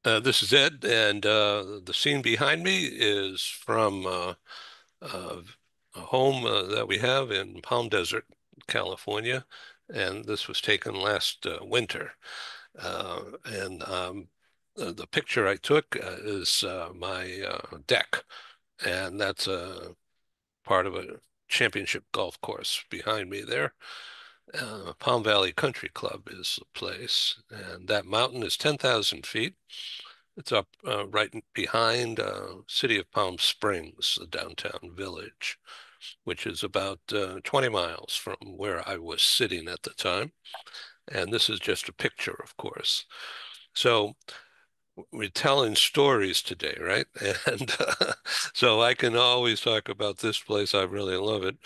This is Ed, and the scene behind me is from uh, a home that we have in Palm Desert, California, and this was taken last winter. And the picture I took is my deck, and that's a part of a championship golf course behind me there. Palm Valley Country Club is the place, and that mountain is 10,000 feet. It's up right behind City of Palm Springs, the downtown village, which is about 20 miles from where I was sitting at the time. And this is just a picture, of course. So we're telling stories today, right? And so I can always talk about this place. I really love it.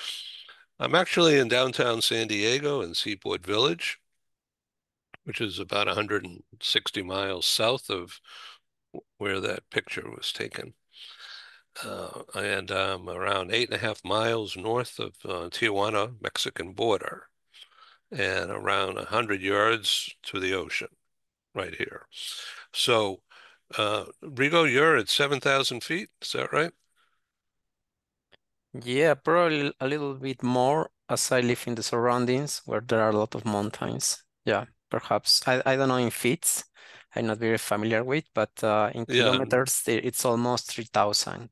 I'm actually in downtown San Diego in Seaport Village, which is about 160 miles south of where that picture was taken. And around 8.5 miles north of Tijuana, Mexican border, and around 100 yards to the ocean right here. So, Rigo, you're at 7,000 feet, is that right? Yeah, probably a little bit more as I live in the surroundings where there are a lot of mountains. Yeah, perhaps. I don't know in feet. I'm not very familiar with, but in Yeah, kilometers, it's almost 3,000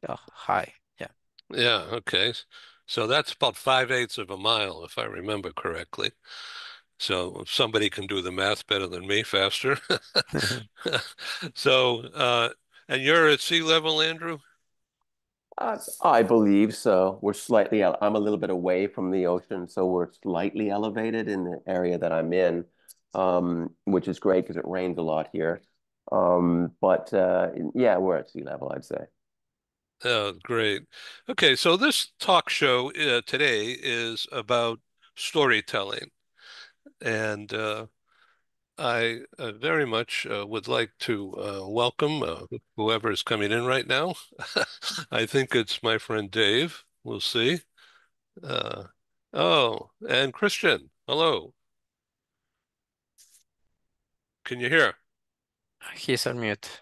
high. Yeah. yeah, okay. So that's about 5/8 of a mile, if I remember correctly. So if somebody can do the math better than me, faster. So, and you're at sea level, Andrew? I believe so. I'm a little bit away from the ocean, so we're slightly elevated in the area that I'm in, which is great because it rains a lot here. But yeah, we're at sea level, I'd say. Oh, great. Okay, so this talk show today is about storytelling, and I very much would like to welcome whoever is coming in right now. I think it's my friend Dave. We'll see. Uh, oh, and Christian. Hello. Can you hear? He's on mute.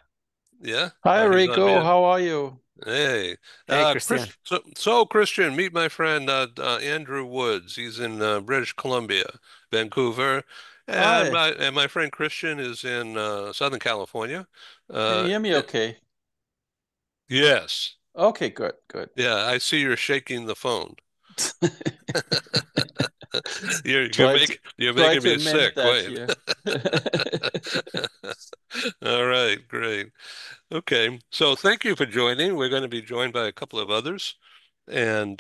Yeah? Hi, He's on Rico. mute. How are you? Hey, Hey, Christian. So Christian, meet my friend Andrew Woods. He's in British Columbia, Vancouver, and Hi. my friend Christian is in Southern California. Can you Uh, hear me eh, okay? yes, Okay, good, good. yeah, I see you're shaking the phone. Try to You're try making to me amend sick. that Wait. here. All right, great. Okay, so thank you for joining. We're going to be joined by a couple of others, and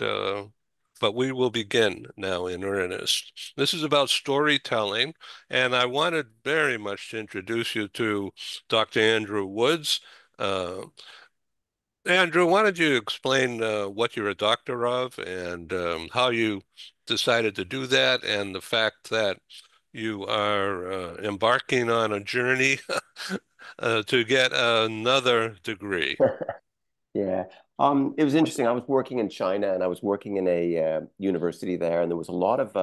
but we will begin now in earnest. This is about storytelling, and I wanted very much to introduce you to Dr. Andrew Woods. Uh, Andrew, why don't you explain what you're a doctor of and how you decided to do that, and the fact that you are embarking on a journey to get another degree. Yeah. It was interesting. I was working in China and I was working in a university there, and there was a lot of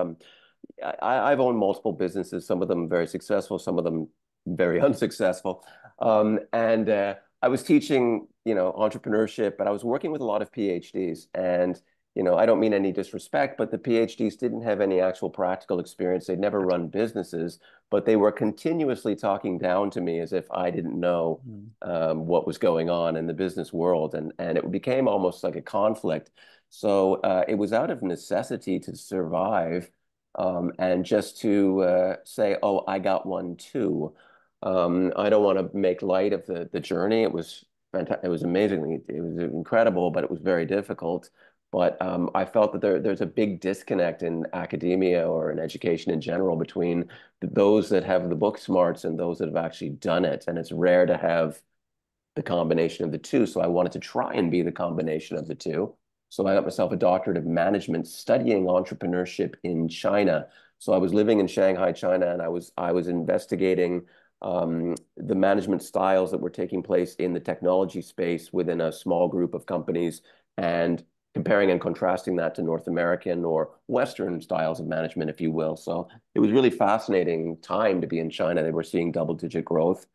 I've owned multiple businesses, some of them very successful, some of them very unsuccessful. And I was teaching, entrepreneurship, but I was working with a lot of PhDs. And, I don't mean any disrespect, but the PhDs didn't have any actual practical experience. They'd never run businesses, but they were continuously talking down to me as if I didn't know Mm. what was going on in the business world. And it became almost like a conflict. So it was out of necessity to survive and just to say, "Oh, I got one too." I don't want to make light of the journey. It was fantastic. It was incredible, but it was very difficult. But I felt that there's a big disconnect in academia or in education in general between those that have the book smarts and those that have actually done it. And it's rare to have the combination of the two. So I wanted to try and be the combination of the two. So I got myself a doctorate of management studying entrepreneurship in China. So I was living in Shanghai, China, and I was investigating the management styles that were taking place in the technology space within a small group of companies, and comparing and contrasting that to North American or Western styles of management, if you will. So it was really fascinating time to be in China. They were seeing double-digit growth.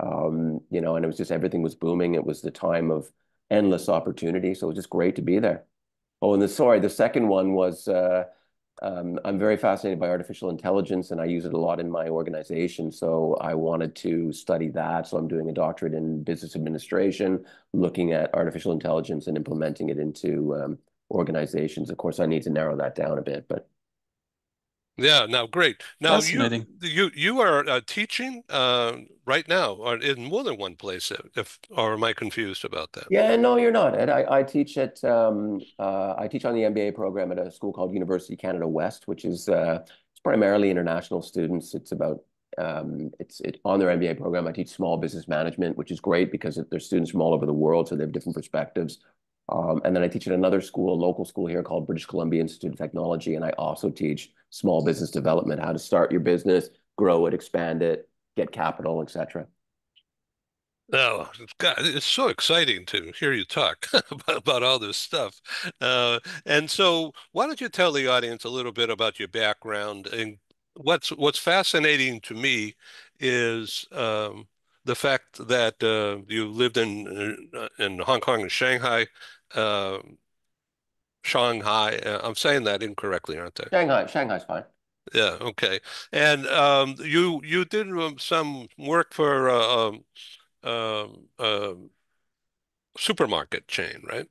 You know, and it was just everything was booming. It was the time of endless opportunity. So it was just great to be there. Oh, and the second one was I'm very fascinated by artificial intelligence, and I use it a lot in my organization. So I wanted to study that. So I'm doing a doctorate in business administration, looking at artificial intelligence and implementing it into organizations. Of course, I need to narrow that down a bit, but Yeah, now great. Now Fascinating. you are teaching right now or in more than one place, if or am I confused about that? yeah, no, you're not, Ed. I teach at I teach on the MBA program at a school called University Canada West, which is it's primarily international students. It's about it's on their MBA program. I teach small business management, which is great because there's students from all over the world, so they have different perspectives. And then I teach at another school, a local school here called British Columbia Institute of Technology, and I also teach small business development, how to start your business, grow it, expand it, get capital, etc. Oh, God, it's so exciting to hear you talk about all this stuff. And so, why don't you tell the audience a little bit about your background? And what's fascinating to me is the fact that you lived in Hong Kong and Shanghai. Uh, Shanghai. I'm saying that incorrectly, aren't I? Shanghai's fine. Yeah. Okay. And you did some work for supermarket chain, right?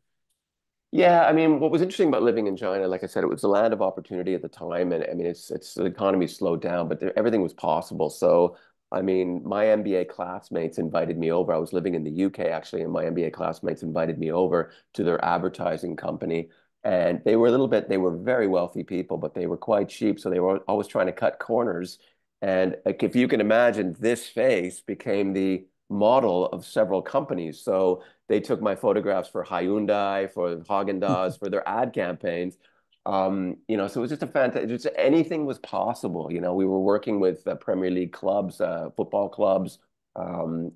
Yeah, I mean, what was interesting about living in China, like I said, it was a land of opportunity at the time, and I mean, it's the economy slowed down, but everything was possible. So, I mean, my MBA classmates invited me over. I was living in the UK actually, and my MBA classmates invited me over to their advertising company, and they were very wealthy people, but they were quite cheap, so they were always trying to cut corners. And like, if you can imagine, this face became the model of several companies. So they took my photographs for Hyundai, for Haagen-Dazs, for their ad campaigns. You know, so it was just a fantastic, just anything was possible. You know, we were working with Premier League clubs, football clubs,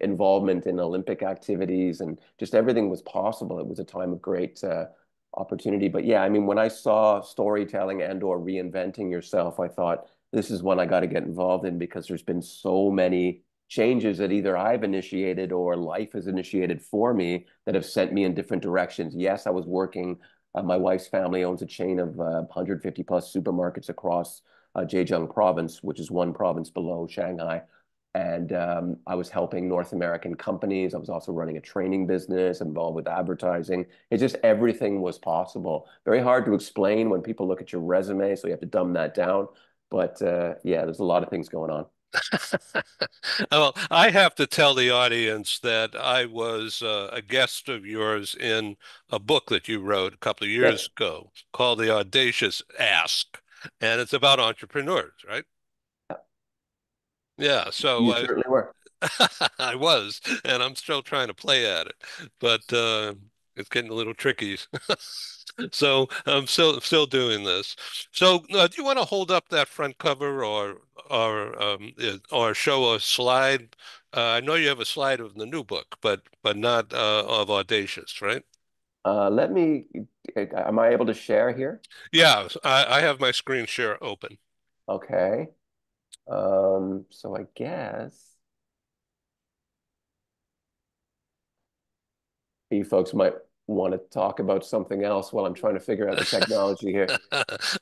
involvement in Olympic activities, and just everything was possible. It was a time of great opportunity. But yeah, I mean, when I saw storytelling and or reinventing yourself, I thought this is one I got to get involved in because there's been so many changes that either I've initiated or life has initiated for me that have sent me in different directions. Yes, I was working. My wife's family owns a chain of 150 plus supermarkets across Zhejiang province, which is one province below Shanghai. And I was helping North American companies. I was also running a training business involved with advertising. It's just everything was possible. Very hard to explain when people look at your resume, so you have to dumb that down. But yeah, there's a lot of things going on. Well, I have to tell the audience that I was a guest of yours in a book that you wrote a couple of Yes, years ago called The Audacious Ask, and it's about entrepreneurs, right? Yeah, so you certainly were. I was, and I'm still trying to play at it, but it's getting a little tricky. So I'm still doing this. So do you want to hold up that front cover or show a slide? I know you have a slide of the new book, but not of Audacious, right? Let me, am I able to share here? Yeah, I have my screen share open. Okay. So I guess you folks might want to talk about something else while I'm trying to figure out the technology here.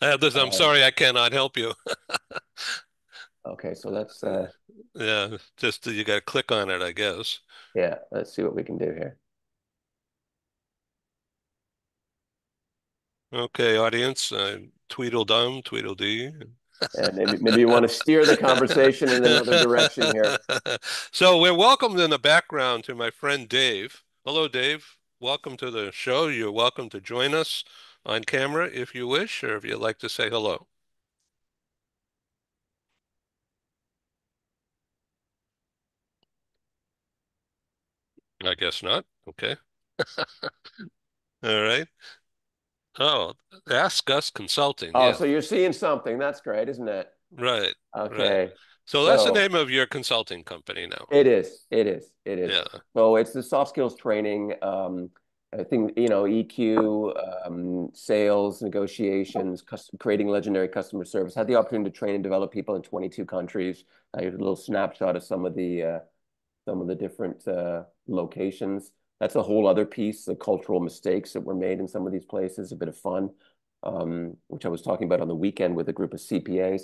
I'm Uh, sorry, I cannot help you. okay, so let's, Yeah, just you got to click on it, I guess. yeah, let's see what we can do here. Okay, audience, Tweedledum, Tweedledee. And maybe you want to steer the conversation in another direction here. So we're welcomed in the background to my friend Dave. Hello, Dave. Welcome to the show. You're welcome to join us on camera if you wish, or if you'd like to say hello. I guess not. Okay. All right. Oh, Ask Us Consulting. Oh, Yeah. so you're seeing something. That's great, isn't it? Right. Right. Okay. So that's the So name of your consulting company now. it is. It is. It is. Yeah. So it's the soft skills training. I think, you know, EQ, sales, negotiations, creating legendary customer service. Had the opportunity to train and develop people in 22 countries. I have a little snapshot of some of the some of the different locations. That's a whole other piece, the cultural mistakes that were made in some of these places, a bit of fun, which I was talking about on the weekend with a group of CPAs.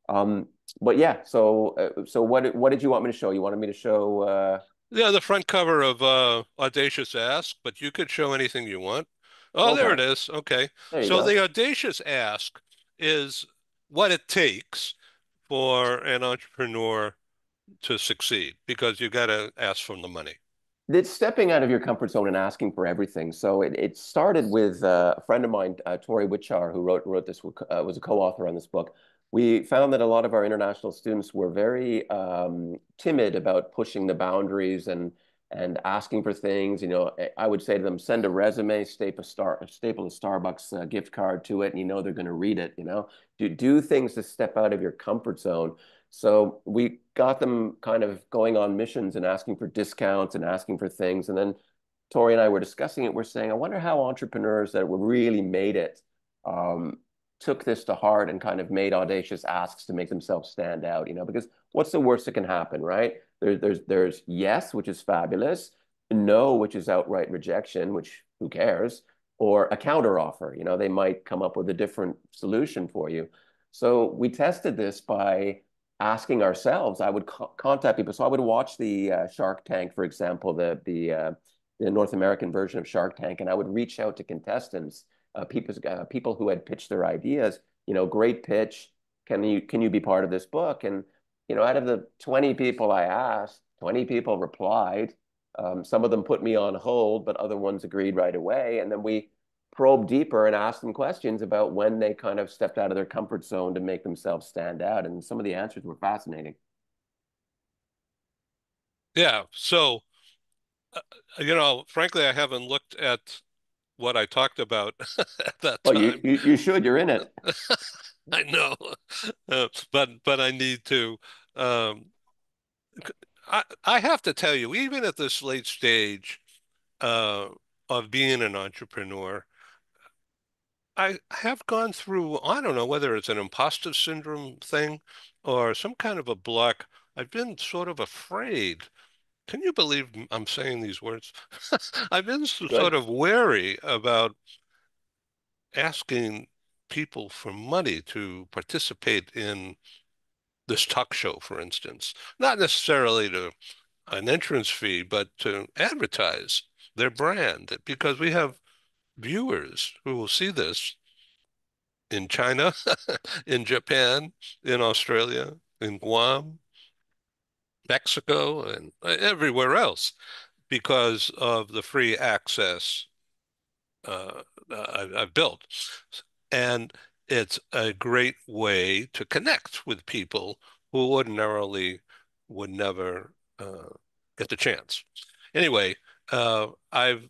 But yeah, so what did you want me to show? You wanted me to show Yeah, the front cover of Audacious Ask, but you could show anything you want. Oh, there it okay, is. Okay. there you So go. the Audacious Ask is what it takes for an entrepreneur to succeed, because you got to ask for the money. It's stepping out of your comfort zone and asking for everything. So it started with a friend of mine, Tori Witchar, who wrote this, was a co-author on this book. We found that a lot of our international students were very timid about pushing the boundaries and asking for things. You know, I would say to them, send a resume, staple a Starbucks gift card to it, and you know they're going to read it. You know, do things to step out of your comfort zone. So we got them kind of going on missions and asking for discounts and asking for things. And then Tori and I were discussing it. We're saying, I wonder how entrepreneurs that were really made it um, took this to heart and kind of made audacious asks to make themselves stand out, you know, because what's the worst that can happen, right? There's yes, which is fabulous, no, which is outright rejection, which who cares, or a counter offer. You know, they might come up with a different solution for you. So we tested this by asking ourselves. I would contact people. So I would watch the Shark Tank, for example, the North American version of Shark Tank, and I would reach out to contestants, people who had pitched their ideas. You know, great pitch. Can you be part of this book? And you know, out of the 20 people I asked, 20 people replied. Some of them put me on hold, but other ones agreed right away. And then we probe deeper and ask them questions about when they kind of stepped out of their comfort zone to make themselves stand out. And some of the answers were fascinating. Yeah. So, frankly, I haven't looked at what I talked about at that Well, you, time. you, you should, you're in it. I know, but I need to. Um, I have to tell you, even at this late stage uh, of being an entrepreneur, I have gone through, I don't know whether it's an imposter syndrome thing or some kind of a block. I've been sort of afraid. Can you believe I'm saying these words? I've been sort Good. of wary about asking people for money to participate in this talk show, for instance. Not necessarily to an entrance fee, but to advertise their brand, because we have viewers who will see this in China, in Japan, in Australia, in Guam, Mexico, and everywhere else because of the free access I've built. And it's a great way to connect with people who ordinarily would never get the chance. Anyway, I've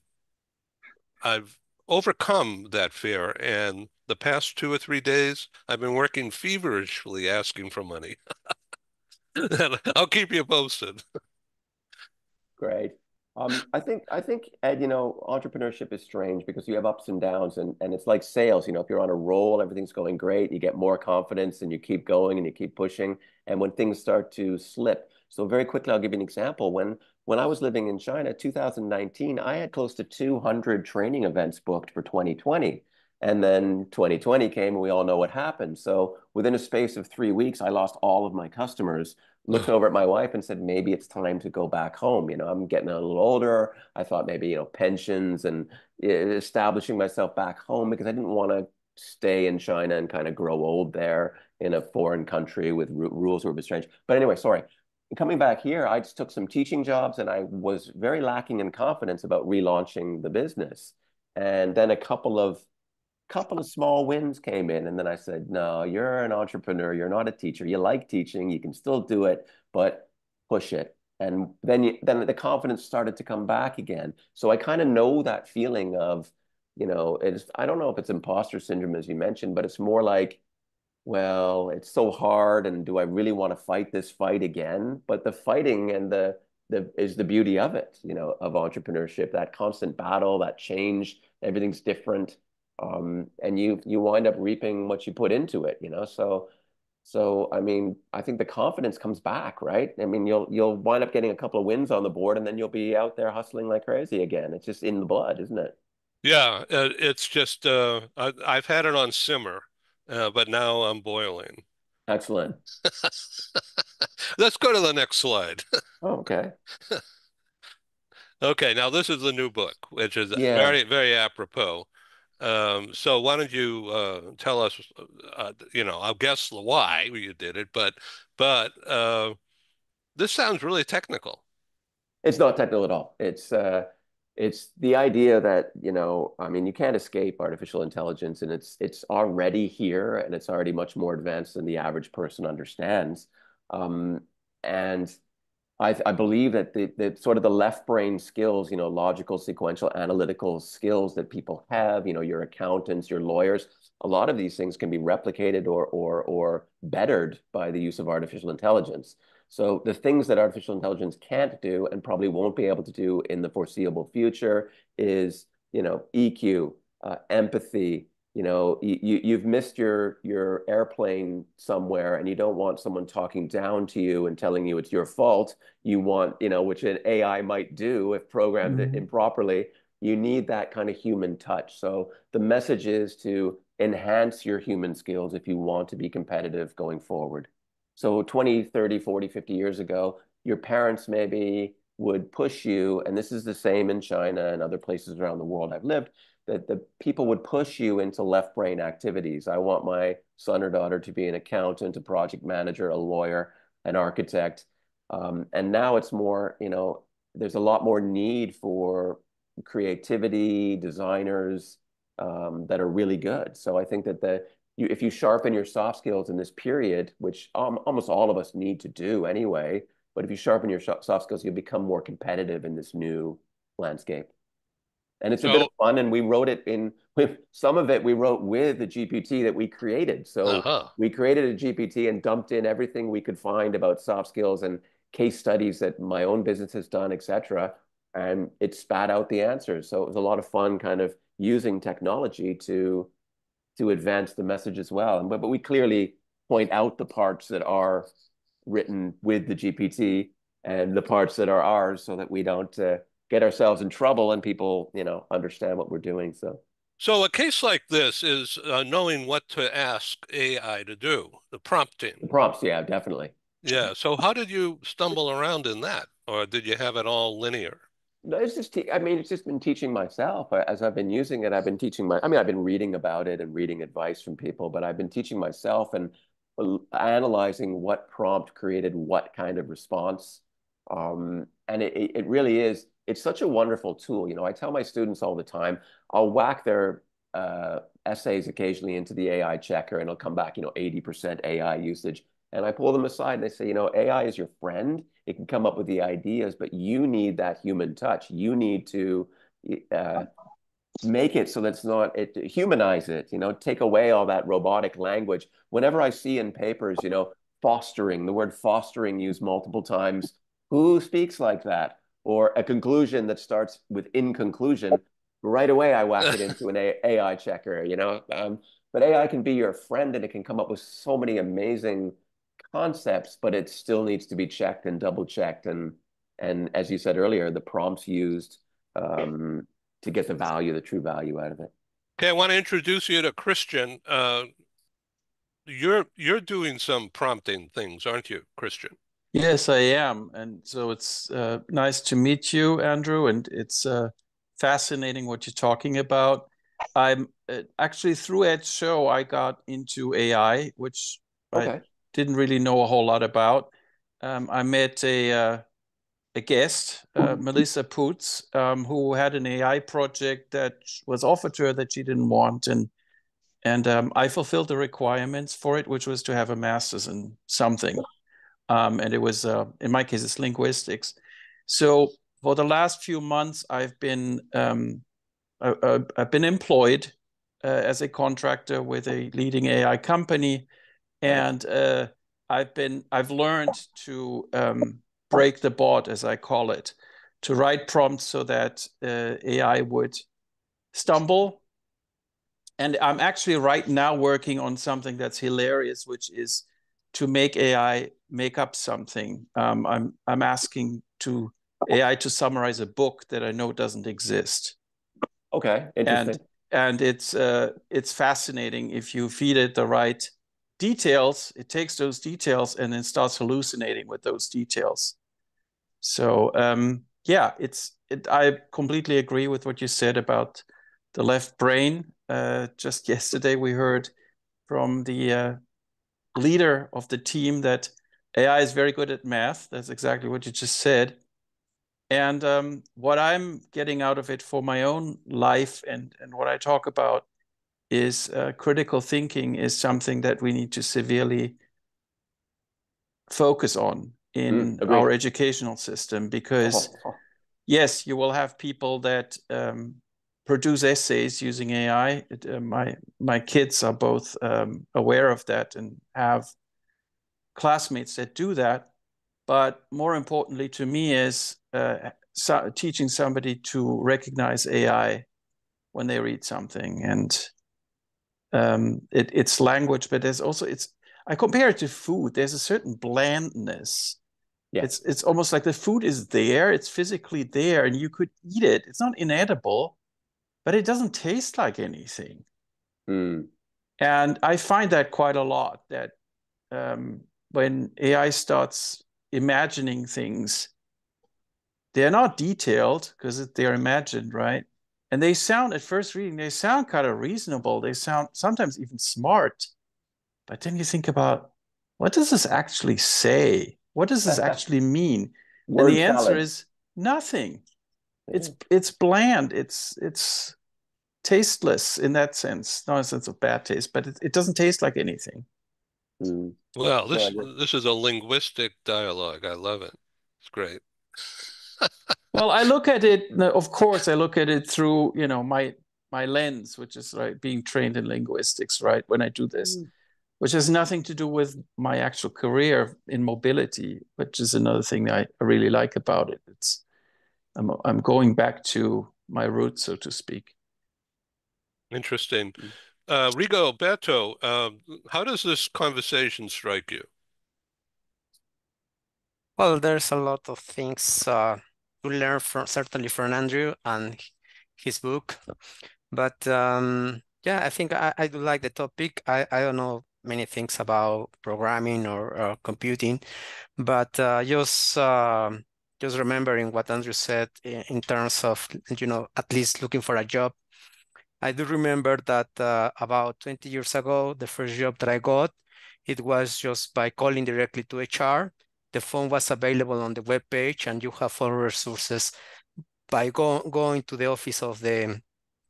overcome that fear, and the past 2 or 3 days, I've been working feverishly asking for money. I'll keep you posted. Great. I think Ed, you know, entrepreneurship is strange because you have ups and downs and it's like sales, you know, if you're on a roll, everything's going great, you get more confidence and you keep going and you keep pushing. And when things start to slip. So very quickly, I'll give you an example. When I was living in China, 2019, I had close to 200 training events booked for 2020. And then 2020 came and we all know what happened. So within a space of 3 weeks, I lost all of my customers. Looked over at my wife and said, maybe it's time to go back home. You know, I'm getting a little older. I thought maybe, you know, pensions and establishing myself back home because I didn't want to stay in China and kind of grow old there in a foreign country with rules were a bit strange. But anyway, sorry. Coming back here, I just took some teaching jobs and I was very lacking in confidence about relaunching the business. And then a couple of small wins came in, and then I said, no, you're an entrepreneur, you're not a teacher, you like teaching, you can still do it, but push it. And then the confidence started to come back again. So I kind of know that feeling of, you know, I don't know if it's imposter syndrome as you mentioned, but it's more like, well, it's so hard, and do I really want to fight this fight again? But the fighting and the is the beauty of it, you know, of entrepreneurship, that constant battle, that change, everything's different. And you wind up reaping what you put into it, you know. So So, I mean, I think the confidence comes back, right? I mean, you'll wind up getting a couple of wins on the board, and then you'll be out there hustling like crazy again. It's just in the blood, isn't it? Yeah, it's just I've had it on simmer, but now I'm boiling. Excellent. Let's go to the next slide. Oh, okay. Okay, now this is the new book, which is Yeah. very, very apropos. So why don't you tell us, I'll guess the why you did it, but this sounds really technical. It's not technical at all. It's the idea that, I mean, you can't escape artificial intelligence, and it's already here, and it's already much more advanced than the average person understands. And I believe that the sort of the left brain skills, logical, sequential, analytical skills that people have, your accountants, your lawyers, a lot of these things can be replicated or bettered by the use of artificial intelligence. So the things that artificial intelligence can't do and probably won't be able to do in the foreseeable future is, EQ, empathy. You've missed your airplane somewhere, and you don't want someone talking down to you and telling you it's your fault. You want, which an AI might do if programmed improperly. You need that kind of human touch. So the message is to enhance your human skills if you want to be competitive going forward. So 20, 30, 40, 50 years ago, your parents maybe would push you, and this is the same in China and other places around the world I've lived, that the people would push you into left brain activities. I want my son or daughter to be an accountant, a project manager, a lawyer, an architect. And now it's more, there's a lot more need for creativity, designers that are really good. So I think that if you sharpen your soft skills in this period, which almost all of us need to do anyway, but if you sharpen your soft skills, you'll become more competitive in this new landscape. And it's a bit of So, fun, and we wrote it with some of it we wrote with the GPT that we created. So uh-huh. we created a GPT and dumped in everything we could find about soft skills and case studies that my own business has done, etc. And it spat out the answers. So it was a lot of fun kind of using technology to advance the message as well. But we clearly point out the parts that are written with the GPT and the parts that are ours so that we don't get ourselves in trouble and people, understand what we're doing. So a case like this is knowing what to ask AI to do, the prompting. The prompts, yeah, definitely. Yeah. So how did you stumble around in that, or did you have it all linear? No, I mean, it's just been teaching myself as I've been using it. I've been I mean, I've been reading about it and reading advice from people, but I've been teaching myself and analyzing what prompt created what kind of response. And it really is, it's such a wonderful tool. I tell my students all the time, I'll whack their essays occasionally into the AI checker and it'll come back, 80% AI usage. And I pull them aside and they say, AI is your friend. It can come up with the ideas, but you need that human touch. You need to make it so that's not it humanize it, take away all that robotic language. Whenever I see in papers, fostering, the word fostering used multiple times, who speaks like that? Or a conclusion that starts with in conclusion, right away I whack it into an AI checker, but AI can be your friend and it can come up with so many amazing concepts, but it still needs to be checked and double checked. And as you said earlier, the prompts used to get the true value out of it. Okay, I want to introduce you to Christian. You're doing some prompting things, aren't you, Christian? Yes, I am. And so it's nice to meet you, Andrew. And it's fascinating what you're talking about. I'm actually through Ed's show, I got into AI, which I didn't really know a whole lot about. I met a guest, Melissa Poots, who had an AI project that was offered to her that she didn't want. And I fulfilled the requirements for it, which was to have a master's in something. And it was, in my case, it's linguistics. So for the last few months, I've been employed as a contractor with a leading AI company, and I've learned to break the bot, as I call it, to write prompts so that AI would stumble. And I'm actually right now working on something that's hilarious, which is to make AI make up something. I'm asking AI to summarize a book that I know doesn't exist. Okay, interesting. And it's fascinating. If you feed it the right details, it takes those details and then starts hallucinating with those details. So yeah, I completely agree with what you said about the left brain. Just yesterday we heard from the leader of the team that AI is very good at math. That's exactly what you just said. And what I'm getting out of it for my own life and what I talk about is critical thinking is something that we need to severely focus on in our educational system, because yes, you will have people that produce essays using AI. My kids are both aware of that and have classmates that do that. But more importantly to me is teaching somebody to recognize AI when they read something. And it's language, but there's also, I compare it to food. There's a certain blandness. Yeah. It's almost like the food is there, it's physically there, and you could eat it. It's not inedible, but it doesn't taste like anything. And I find that quite a lot, that when AI starts imagining things, they're not detailed because they're imagined, right? And they sound, at first reading, they sound kind of reasonable. They sound sometimes even smart. But then you think about, what does this actually say? What does this actually mean? And the answer is nothing. It's bland. It's tasteless in that sense. Not in the sense of bad taste, but it doesn't taste like anything. Well, this is a linguistic dialogue. I love it. It's great. Well, I look at it, of course, I look at it through, my lens, which is right, being trained in linguistics, right, when I do this, which has nothing to do with my actual career in mobility, which is another thing I really like about it. I'm going back to my roots, so to speak. Interesting. Rigoberto, how does this conversation strike you? Well, there's a lot of things to learn certainly from Andrew and his book. But yeah, I think I do like the topic. I don't know many things about programming or computing, but just remembering what Andrew said in terms of, at least looking for a job. I do remember that about 20 years ago, the first job that I got, it was just by calling directly to HR. The phone was available on the web page, and you have all resources by going to the office of the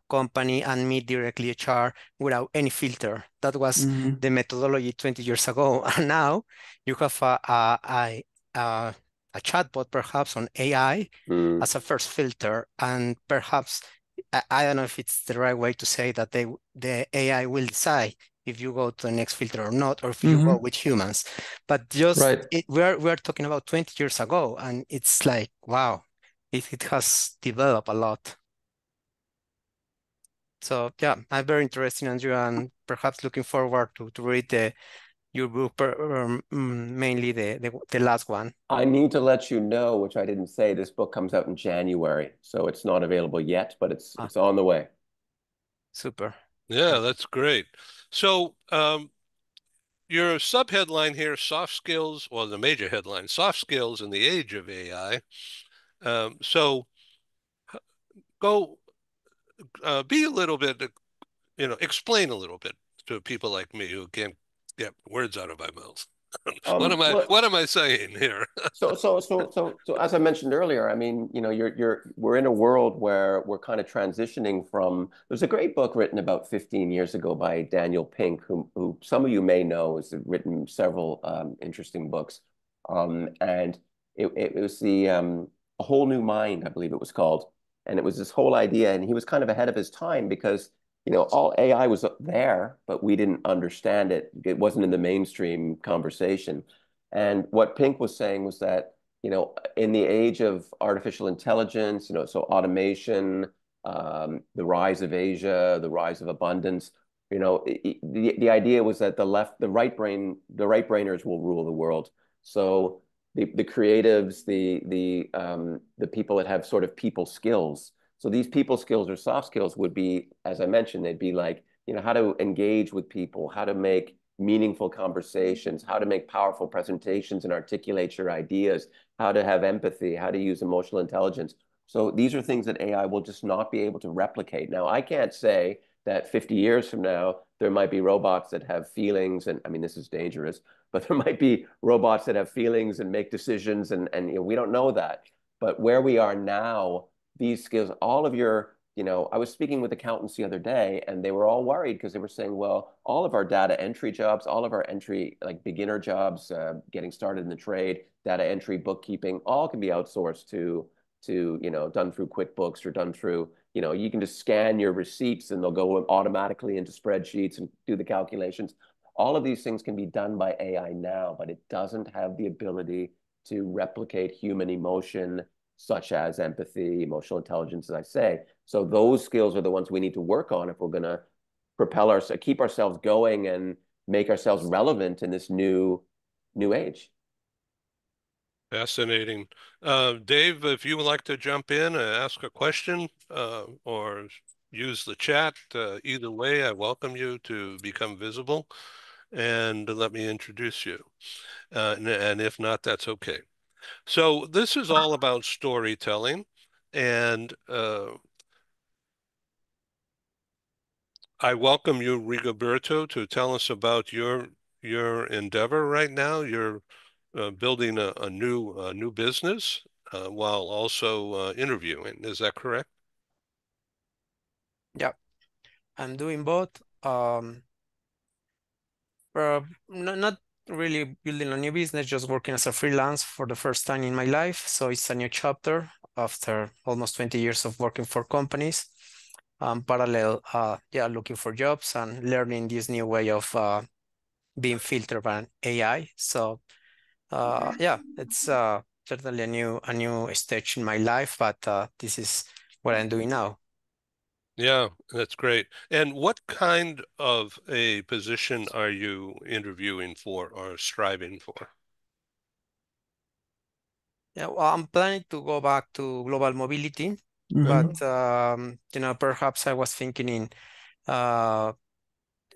company and meet directly HR without any filter. That was the methodology 20 years ago. And now you have a chatbot perhaps on AI as a first filter, and perhaps I don't know if it's the right way to say that the AI will decide if you go to the next filter or not, or if you go with humans. But just we're talking about 20 years ago, and it's like, wow, it has developed a lot. So yeah, I'm very interested, Andrew, and perhaps looking forward to read your book, mainly the last one. I need to let you know, which I didn't say, this book comes out in January, so it's not available yet, but it's on the way. Super. Yeah, that's great. So your subheadline here, soft skills, well, the major headline, soft skills in the age of AI. So go be a little bit, explain a little bit to people like me who can't get words out of my mouth. What am I saying here? So as I mentioned earlier, I mean, we're in a world where we're kind of transitioning from. There's a great book written about 15 years ago by Daniel Pink, who some of you may know, has written several interesting books, and it was A Whole New Mind, I believe it was called, and it was this whole idea, and he was kind of ahead of his time because all AI was there, but we didn't understand it. It wasn't in the mainstream conversation. And what Pink was saying was that, in the age of artificial intelligence, so automation, the rise of Asia, the rise of abundance, The idea was that the right brainers will rule the world. So the creatives, the people that have sort of people skills. So these people skills or soft skills would be, as I mentioned, they'd be like, how to engage with people, how to make meaningful conversations, how to make powerful presentations and articulate your ideas, how to have empathy, how to use emotional intelligence. So these are things that AI will just not be able to replicate. Now, I can't say that 50 years from now, there might be robots that have feelings, and I mean, this is dangerous, but there might be robots that have feelings and make decisions, and we don't know that. But where we are now, these skills, all of your, I was speaking with accountants the other day, and they were all worried because they were saying, well, all of our data entry jobs, all of our entry, like beginner jobs, getting started in the trade, data entry, bookkeeping, all can be outsourced to done through QuickBooks or done through, you can just scan your receipts and they'll go automatically into spreadsheets and do the calculations. All of these things can be done by AI now, but it doesn't have the ability to replicate human emotion, such as empathy, emotional intelligence, as I say. So those skills are the ones we need to work on if we're going to keep ourselves going and make ourselves relevant in this new age. Fascinating. Dave, if you would like to jump in and ask a question or use the chat, either way, I welcome you to become visible and let me introduce you. And if not, that's okay. So this is all about storytelling, and I welcome you, Rigoberto, to tell us about your endeavor right now. You're building a new business while also interviewing. Is that correct? Yeah, I'm doing both. Not really building a new business, just working as a freelance for the first time in my life. So it's a new chapter after almost 20 years of working for companies. Parallel, looking for jobs and learning this new way of being filtered by AI. So it's certainly a new stage in my life, but this is what I'm doing now. Yeah, that's great. And what kind of a position are you interviewing for or striving for? Yeah, well, I'm planning to go back to global mobility, Mhm. but perhaps I was thinking in uh,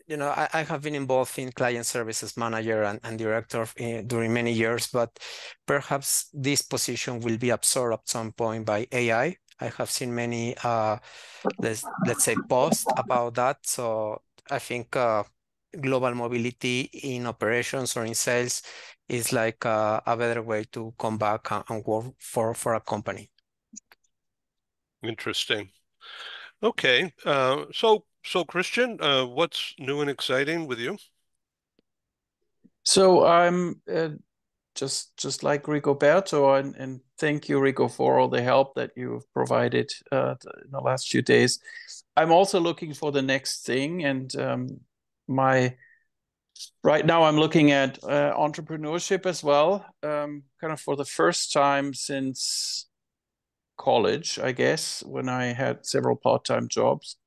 I have been involved in client services manager and director during many years, but perhaps this position will be absorbed at some point by AI. I have seen many, let's say, posts about that. So I think global mobility in operations or in sales is like a better way to come back and work for a company. Interesting. Okay. So Christian, what's new and exciting with you? So I'm just like Rigoberto, and thank you, Rico, for all the help that you've provided in the last few days. I'm also looking for the next thing, and right now I'm looking at entrepreneurship as well, kind of for the first time since college, I guess, when I had several part-time jobs.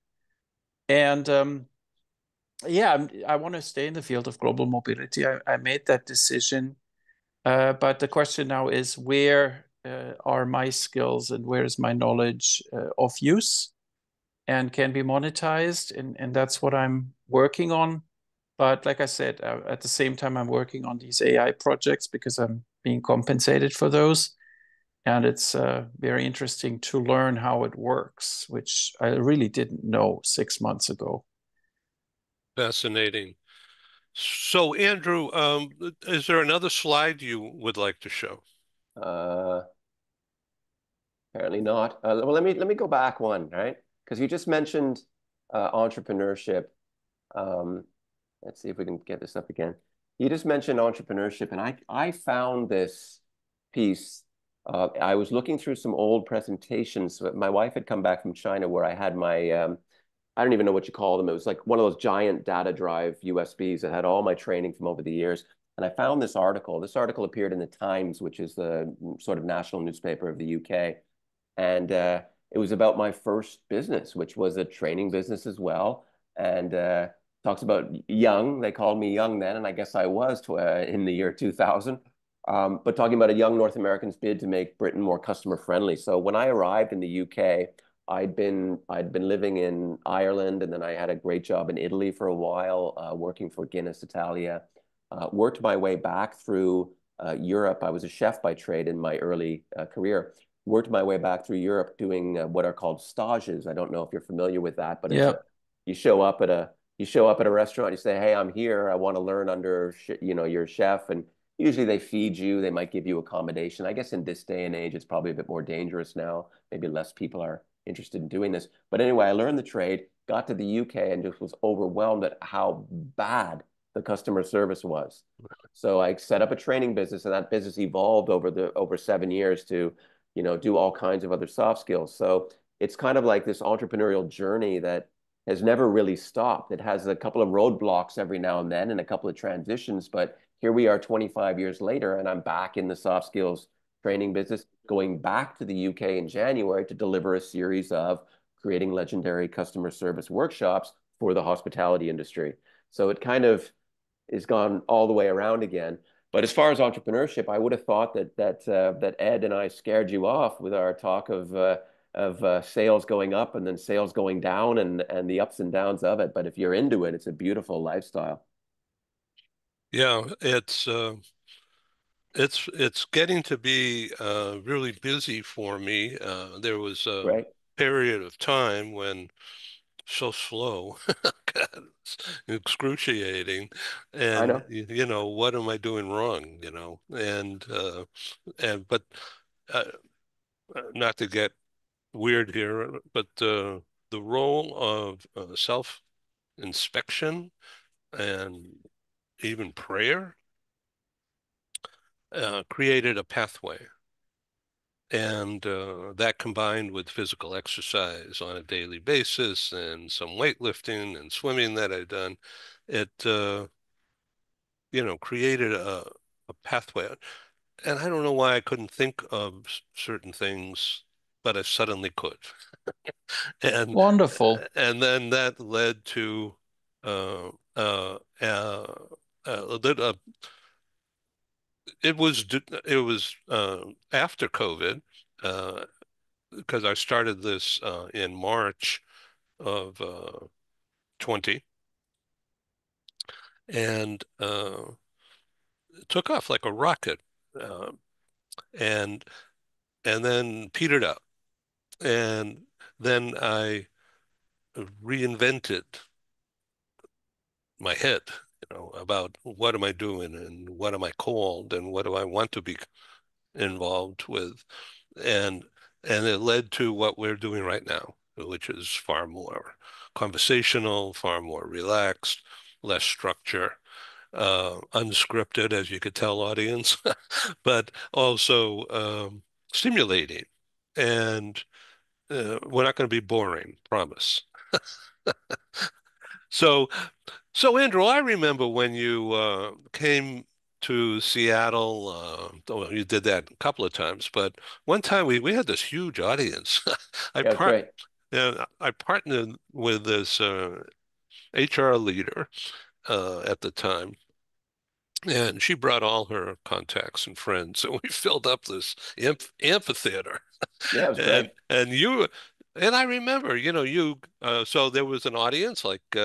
And I want to stay in the field of global mobility. I made that decision. But the question now is, where are my skills and where is my knowledge of use and can be monetized? And that's what I'm working on. But like I said, at the same time, I'm working on these AI projects because I'm being compensated for those. And it's very interesting to learn how it works, which I really didn't know 6 months ago. Fascinating. So Andrew, is there another slide you would like to show? Apparently not. Well, let me go back one, right? Because you just mentioned entrepreneurship. Let's see if we can get this up again. You just mentioned entrepreneurship, and I found this piece. I was looking through some old presentations. My wife had come back from China where I had my, I don't even know what you call them. It was like one of those giant data drive USBs that had all my training from over the years. And I found this article. This article appeared in the Times, which is the sort of national newspaper of the UK. And it was about my first business, which was a training business as well. And talks about young. They called me young then, and I guess I was in the year 2000. But talking about a young North American's bid to make Britain more customer friendly. So when I arrived in the UK, I'd been living in Ireland, and then I had a great job in Italy for a while, working for Guinness Italia. Worked my way back through Europe. I was a chef by trade in my early career. Worked my way back through Europe doing what are called stages. I don't know if you're familiar with that, but Yeah. you show up at a restaurant. You say, "Hey, I'm here. I want to learn under your chef," and usually they feed you. They might give you accommodation. I guess in this day and age, it's probably a bit more dangerous now. Maybe less people are interested in doing this. But anyway, I learned the trade, got to the UK, and just was overwhelmed at how bad the customer service was. So I set up a training business, and that business evolved over 7 years to, do all kinds of other soft skills. So it's kind of like this entrepreneurial journey that has never really stopped. It has a couple of roadblocks every now and then and a couple of transitions, but here we are 25 years later, and I'm back in the soft skills training business, going back to the UK in January to deliver a series of creating legendary customer service workshops for the hospitality industry. So it kind of is gone all the way around again. But as far as entrepreneurship, I would have thought that Ed and I scared you off with our talk of sales going up and then sales going down and the ups and downs of it. But if you're into it, it's a beautiful lifestyle. Yeah, it's getting to be really busy for me. There was a Right? period of time when so slow, God, it's excruciating, I and know. what am I doing wrong? But uh, not to get weird here, but the role of self-inspection and even prayer created a pathway. And that combined with physical exercise on a daily basis and some weightlifting and swimming that I'd done, it created a pathway. And I don't know why I couldn't think of certain things, but I suddenly could. And Wonderful. and then that led to uh, uh, uh, uh, it was after COVID, because I started this in March of 20, and it took off like a rocket, uh, and then petered out, and then I reinvented my head, about what am I doing and what am I called and what do I want to be involved with, and it led to what we're doing right now, which is far more conversational, far more relaxed, less structure, unscripted, as you could tell, audience, but also stimulating. And we're not going to be boring, promise. So, Andrew, I remember when you came to Seattle. Well, you did that a couple of times, but one time we had this huge audience. I Yeah, it's part great. I partnered with this HR leader at the time, and she brought all her contacts and friends, and we filled up this amphitheater. Yeah, it was great. And I remember, so there was an audience like in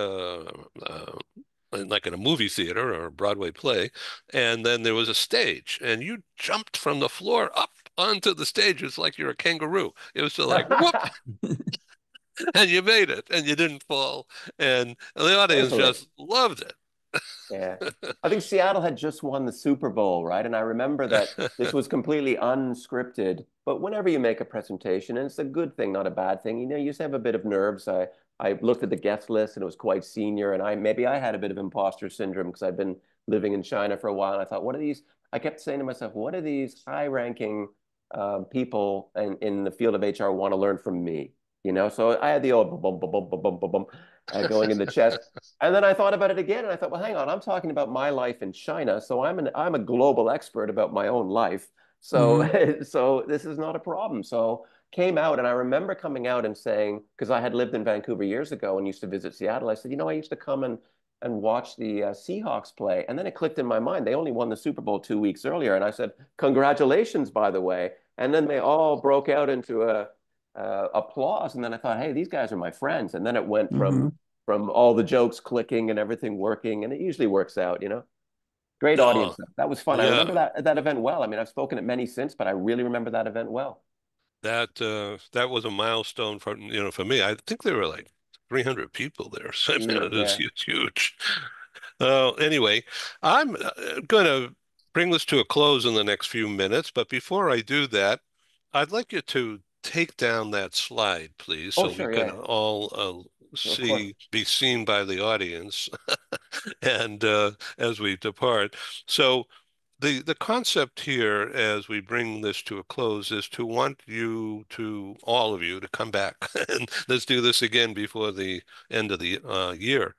a movie theater or a Broadway play, and then there was a stage, and you jumped from the floor up onto the stage. It's like you're a kangaroo. It was like whoop, and you made it, and you didn't fall, and the audience Totally. just loved it. Yeah. I think Seattle had just won the Super Bowl, right? And I remember that this was completely unscripted. But whenever you make a presentation, and it's a good thing, not a bad thing, you just have a bit of nerves. I looked at the guest list and it was quite senior, and maybe I had a bit of imposter syndrome because I'd been living in China for a while. And I thought, what are these? I kept saying to myself, what are these high-ranking people in the field of HR want to learn from me? So I had the old bum, bum, bum, bum, bum, bum, bum, going in the chest. And then I thought about it again, and I thought, well, hang on, I'm talking about my life in China, so I'm a global expert about my own life. So Mhm. so this is not a problem. So came out, and I remember coming out and saying, because I had lived in Vancouver years ago and used to visit Seattle, I said, I used to come and and watch the Seahawks play. And then it clicked in my mind. They only won the Super Bowl 2 weeks earlier. And I said, congratulations, by the way. And then they all broke out into applause. And then I thought, hey, these guys are my friends. And then it went from all the jokes clicking and everything working. And it usually works out, you know. Great audience. That was fun. I remember that event well. I mean, I've spoken at many since, but I really remember that event well. That was a milestone for for me. I think there were like 300 people there. So it was huge. Anyway, I'm going to bring this to a close in the next few minutes, but before I do that, I'd like you to take down that slide, please, so we can all be seen by the audience and as we depart. So the concept here as we bring this to a close is to want you to, all of you, to come back and let's do this again before the end of the year,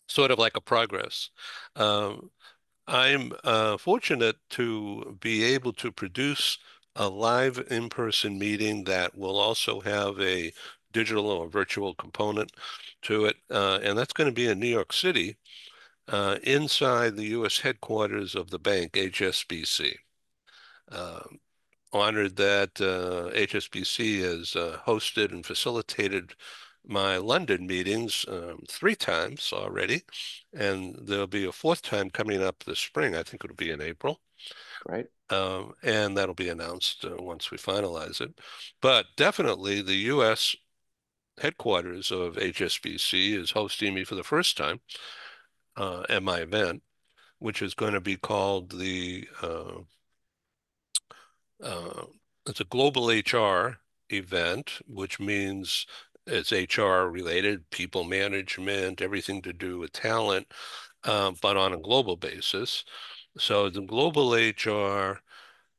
sort of like a progress. I'm fortunate to be able to produce a live in-person meeting that will also have a digital or virtual component to it, and that's going to be in New York City, inside the U.S. headquarters of the bank, HSBC. Honored that HSBC has hosted and facilitated my London meetings 3 times already, and there'll be a 4th time coming up this spring. I think it'll be in April. Right. And that'll be announced once we finalize it. But definitely the U.S. headquarters of HSBC is hosting me for the first time at my event, which is going to be called it's a global HR event, which means it's HR related, people management, everything to do with talent, but on a global basis. So the global HR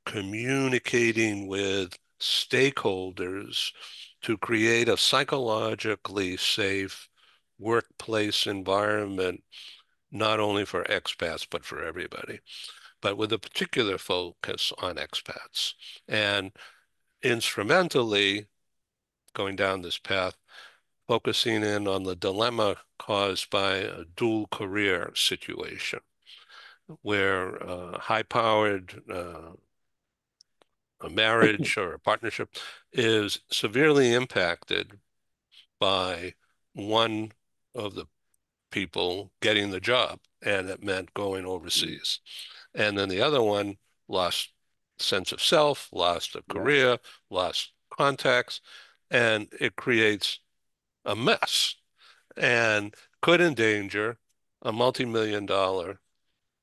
communicating with stakeholders to create a psychologically safe workplace environment, not only for expats, but for everybody, but with a particular focus on expats. And instrumentally, going down this path, focusing in on the dilemma caused by a dual career situation, where high-powered a marriage or a partnership is severely impacted by one of the people getting the job, and it meant going overseas. And then the other one lost sense of self, lost a career, lost contacts, and it creates a mess and could endanger a multi-million-dollar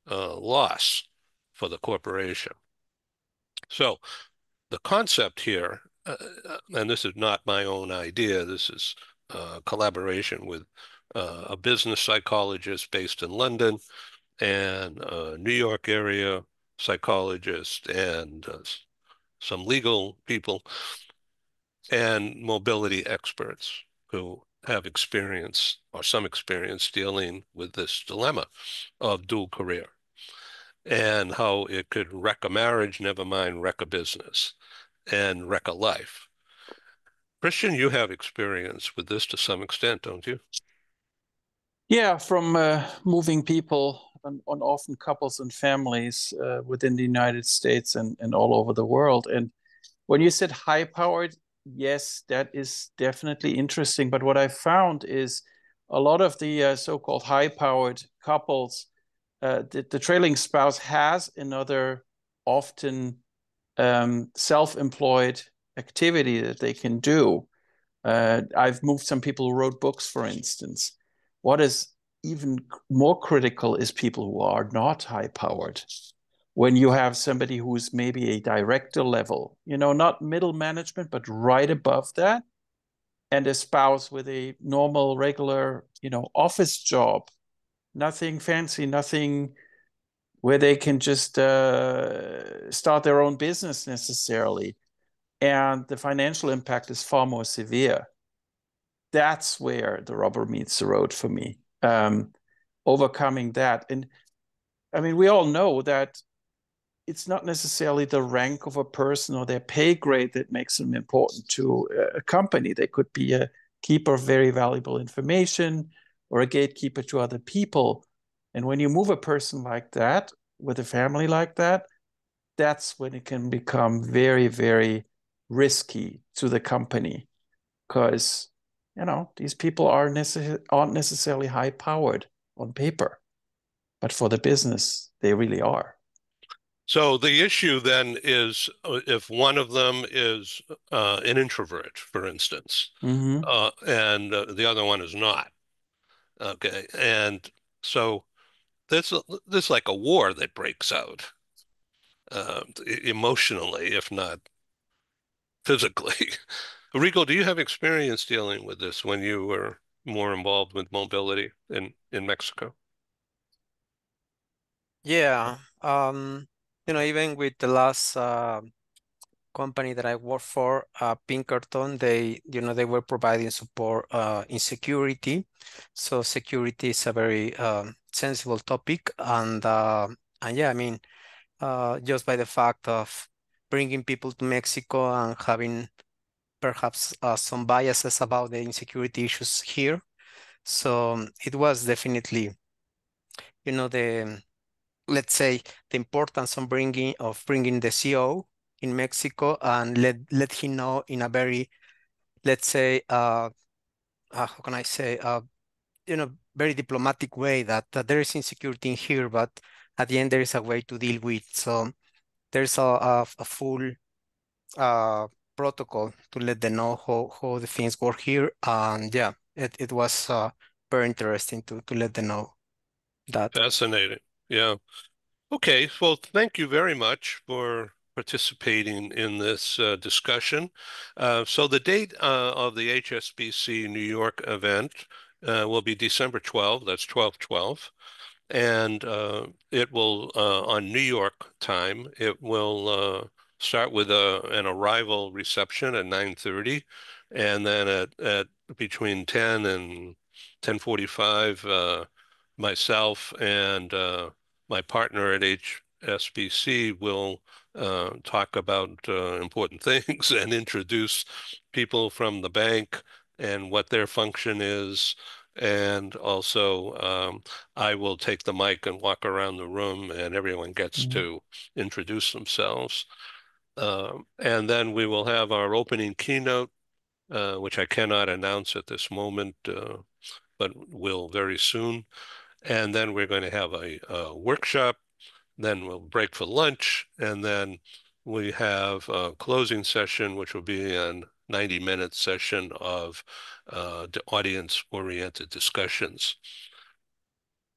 loss for the corporation. So the concept here, and this is not my own idea, this is a collaboration with a business psychologist based in London and a New York area psychologist and some legal people and mobility experts who have experience or some experience dealing with this dilemma of dual career and how it could wreck a marriage, never mind wreck a business and wreck a life. Christian, you have experience with this to some extent, don't you? Yeah, from moving people on often couples and families within the United States and all over the world. And when you said high-powered, yes, that is definitely interesting. But what I found is a lot of the so-called high-powered couples, the trailing spouse has another often self-employed activity that they can do. I've moved some people who wrote books, for instance. What is even more critical is people who are not high-powered. When you have somebody who's maybe a director level, not middle management, but right above that, and a spouse with a normal, regular, office job, nothing fancy, nothing where they can just start their own business necessarily. And the financial impact is far more severe. That's where the rubber meets the road for me, overcoming that. And I mean, we all know that it's not necessarily the rank of a person or their pay grade that makes them important to a company. They could be a keeper of very valuable information, or a gatekeeper to other people. And when you move a person like that with a family like that, that's when it can become very, very risky to the company, because these people aren't necessarily high powered on paper, but for the business, they really are. So the issue then is if one of them is an introvert, for instance, Mm-hmm. and the other one is not. Okay, and so there's like a war that breaks out emotionally, if not physically. Rico, do you have experience dealing with this when you were more involved with mobility in Mexico? Yeah. Even with the last company that I worked for, Pinkerton, they were providing support in security. So security is a very sensible topic, and yeah, I mean, just by the fact of bringing people to Mexico and having perhaps some biases about the insecurity issues here. So it was definitely, the let's say the importance of bringing the CO in Mexico and let him know in a very, let's say, how can I say, very diplomatic way that there is insecurity in here, but at the end there is a way to deal with. So there's a full uh, protocol to let them know how the things work here. And yeah, it was very interesting to let them know that. Fascinating. Yeah. Okay. Well, thank you very much for participating in this discussion. So the date of the HSBC New York event will be December 12th. That's 12/12. And it will, on New York time, it will start with an arrival reception at 9:30, and then at between 10 and 10:45, myself and my partner at HSBC will talk about important things and introduce people from the bank and what their function is, and also I will take the mic and walk around the room, and everyone gets Mhm. to introduce themselves. And then we will have our opening keynote, which I cannot announce at this moment, but will very soon. And then we're going to have a workshop. Then we'll break for lunch, and then we have a closing session, which will be a 90-minute session of the audience-oriented discussions.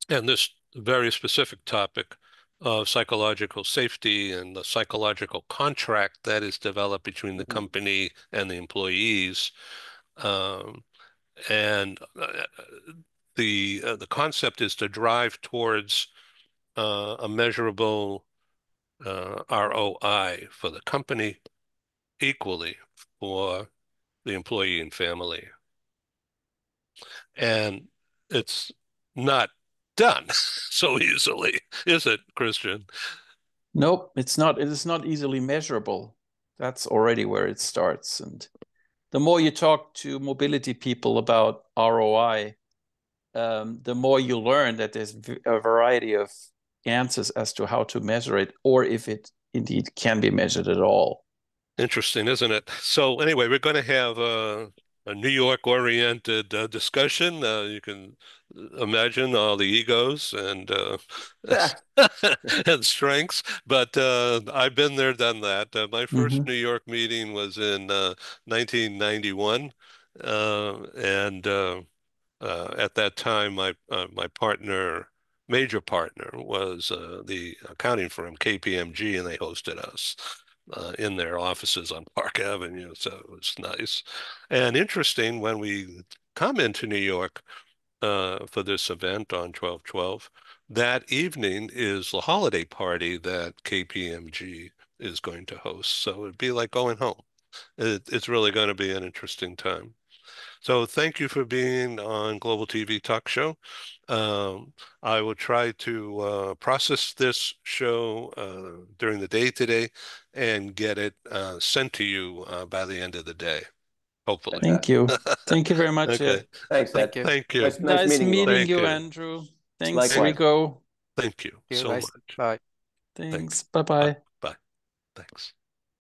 And this very specific topic of psychological safety and the psychological contract that is developed between the company and the employees. Um, and the concept is to drive towards a measurable ROI for the company, equally for the employee and family. And it's not done so easily, is it, Christian? Nope, it's not. It is not easily measurable. That's already where it starts. And the more you talk to mobility people about ROI, the more you learn that there's a variety of answers as to how to measure it, or if it indeed can be measured at all. Interesting, isn't it? So anyway, we're going to have a New York-oriented discussion. You can imagine all the egos and and strengths, but I've been there, done that. My first Mhm. New York meeting was in 1991, and at that time, my partner, major partner, was the accounting firm KPMG, and they hosted us in their offices on Park Avenue. So it was nice and interesting when we come into New York for this event on 12/12. That evening is the holiday party that KPMG is going to host. So it'd be like going home. It's really going to be an interesting time. So thank you for being on Global TV Talk Show. I will try to process this show during the day today and get it sent to you by the end of the day. hopefully. Thank you. Thank you very much, Okay. Ed. Thanks, Thank Ed. you. Thank you. Nice Nice meeting you all. meeting Thank you, you. Andrew. Thanks, Likewise. Rico. Thank you You so guys. much. Bye. Thanks. Bye. Bye-bye. Bye. Thanks.